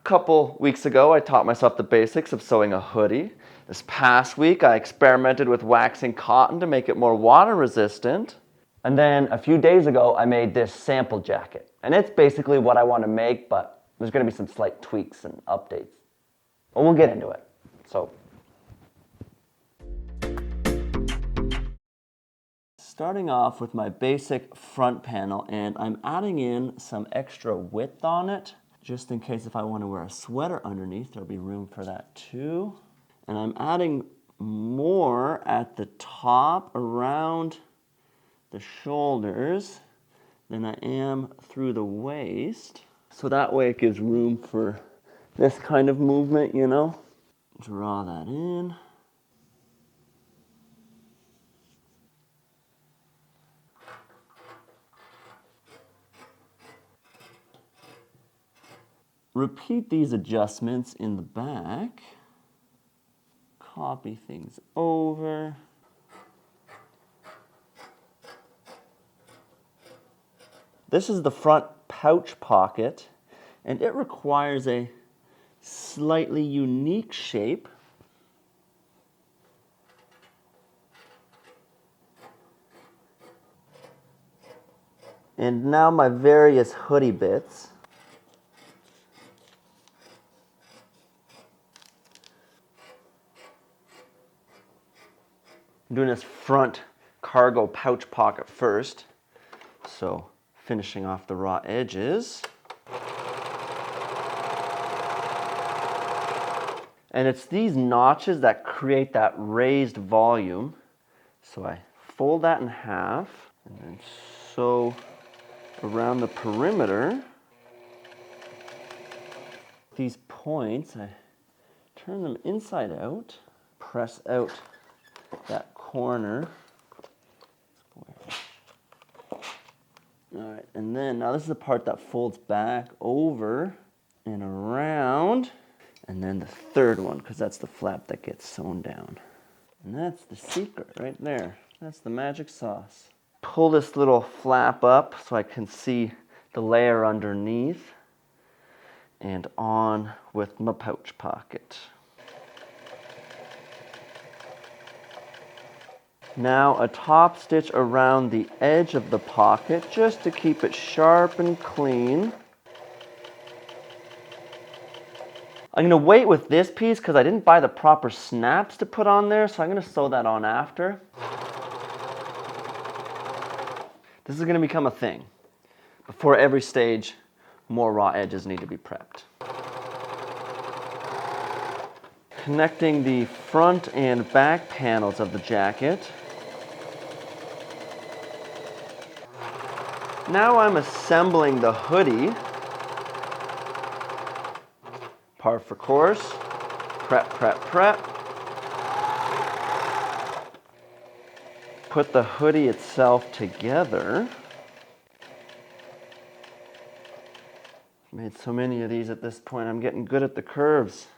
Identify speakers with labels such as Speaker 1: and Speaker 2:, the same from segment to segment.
Speaker 1: couple weeks ago, I taught myself the basics of sewing a hoodie. This past week, I experimented with waxing cotton to make it more water resistant. And then a few days ago, I made this sample jacket. And it's basically what I want to make, but there's going to be some slight tweaks and updates. But we'll get into it. So, starting off with my basic front panel, and I'm adding in some extra width on it, just in case if I want to wear a sweater underneath, there'll be room for that too. And I'm adding more at the top around the shoulders than I am through the waist. So that way it gives room for this kind of movement, you know. Draw that in. Repeat these adjustments in the back. Copy things over. This is the front pouch pocket, and it requires a slightly unique shape. And now my various hoodie bits. I'm doing this front cargo pouch pocket first, so finishing off the raw edges. And it's these notches that create that raised volume. So I fold that in half and then sew around the perimeter. These points, I turn them inside out, press out that corner. All right, and then now this is the part that folds back over and around, and then the third one, because that's the flap that gets sewn down. And that's the secret right there. That's the magic sauce. Pull this little flap up so I can see the layer underneath, and on with my pouch pocket. Now a top stitch around the edge of the pocket just to keep it sharp and clean. I'm going to wait with this piece because I didn't buy the proper snaps to put on there, so I'm going to sew that on after. This is going to become a thing. Before every stage, more raw edges need to be prepped. Connecting the front and back panels of the jacket. Now I'm assembling the hoodie. Par for course. Prep, prep, prep. Put the hoodie itself together. I've made so many of these at this point, I'm getting good at the curves.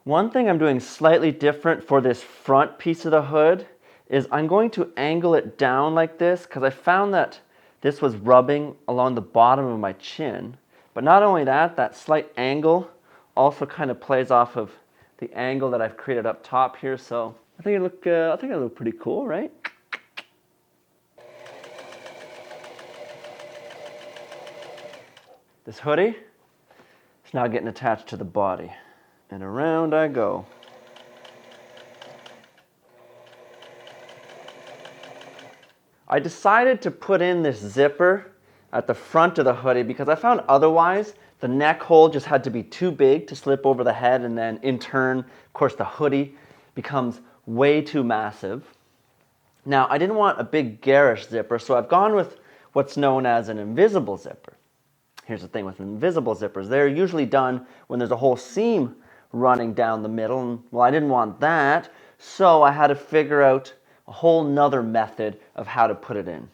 Speaker 1: One thing I'm doing slightly different for this front piece of the hood is I'm going to angle it down like this because I found that this was rubbing along the bottom of my chin. But not only that, that slight angle also kind of plays off of the angle that I've created up top here. So I think it look pretty cool, right? This hoodie is now getting attached to the body. And around I go. I decided to put in this zipper at the front of the hoodie because I found otherwise the neck hole just had to be too big to slip over the head, and then in turn, of course, the hoodie becomes way too massive. Now, I didn't want a big garish zipper, so I've gone with what's known as an invisible zipper. Here's the thing with invisible zippers. They're usually done when there's a whole seam running down the middle, and well, I didn't want that, so I had to figure out a whole nother method of how to put it in.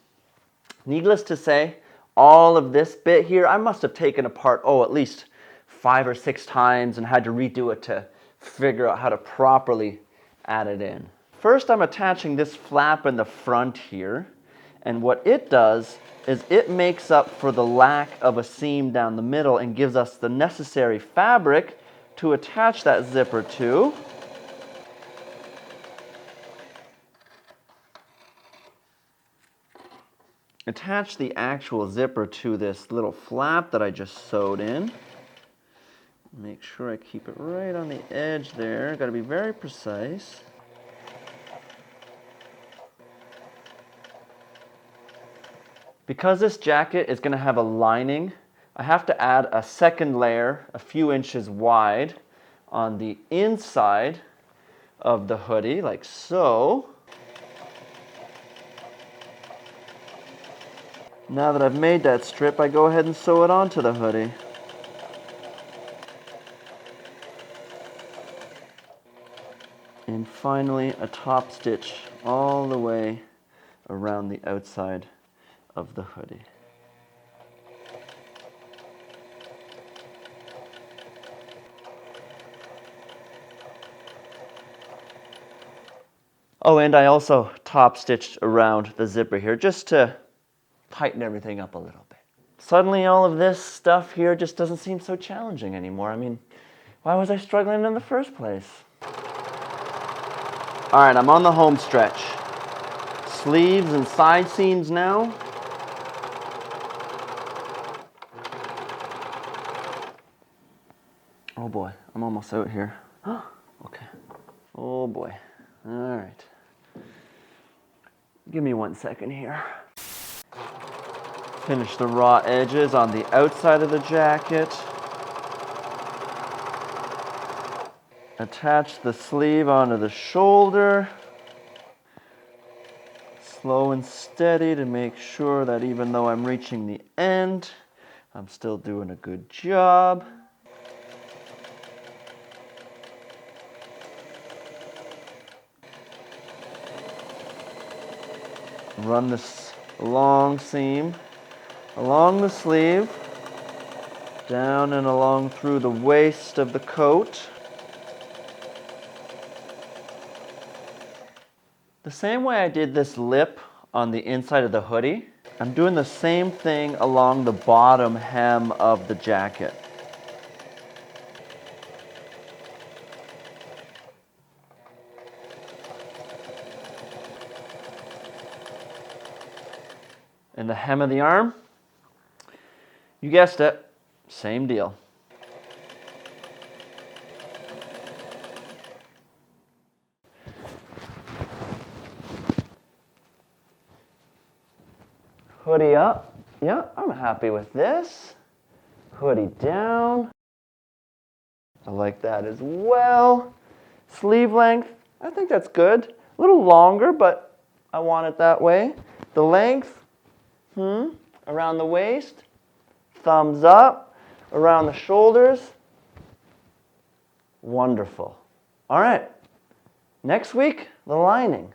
Speaker 1: Needless to say, all of this bit here, I must have taken apart, at least 5 or 6 times and had to redo it to figure out how to properly add it in. First, I'm attaching this flap in the front here, And what it does is it makes up for the lack of a seam down the middle and gives us the necessary fabric to attach that zipper to. Attach the actual zipper to this little flap that I just sewed in. Make sure I keep it right on the edge there. Got to be very precise. Because this jacket is going to have a lining, I have to add a second layer, a few inches wide, on the inside of the hoodie, like so. Now that I've made that strip, I go ahead and sew it onto the hoodie. And finally, a top stitch all the way around the outside of the hoodie. Oh, and I also top stitched around the zipper here just to tighten everything up a little bit. Suddenly all of this stuff here just doesn't seem so challenging anymore. I mean, why was I struggling in the first place? All right, I'm on the home stretch. Sleeves and side seams now. Oh boy, I'm almost out here. Okay. Oh boy. All right. Give me 1 second here. Finish the raw edges on the outside of the jacket. Attach the sleeve onto the shoulder. Slow and steady to make sure that even though I'm reaching the end, I'm still doing a good job. Run this long seam along the sleeve, down and along through the waist of the coat. The same way I did this lip on the inside of the hoodie, I'm doing the same thing along the bottom hem of the jacket. And the hem of the arm, you guessed it, same deal. Hoodie up. Yeah, I'm happy with this. Hoodie down. I like that as well. Sleeve length, I think that's good. A little longer, but I want it that way. The length, around the waist. Thumbs up. Around the shoulders. Wonderful. All right. Next week, the lining.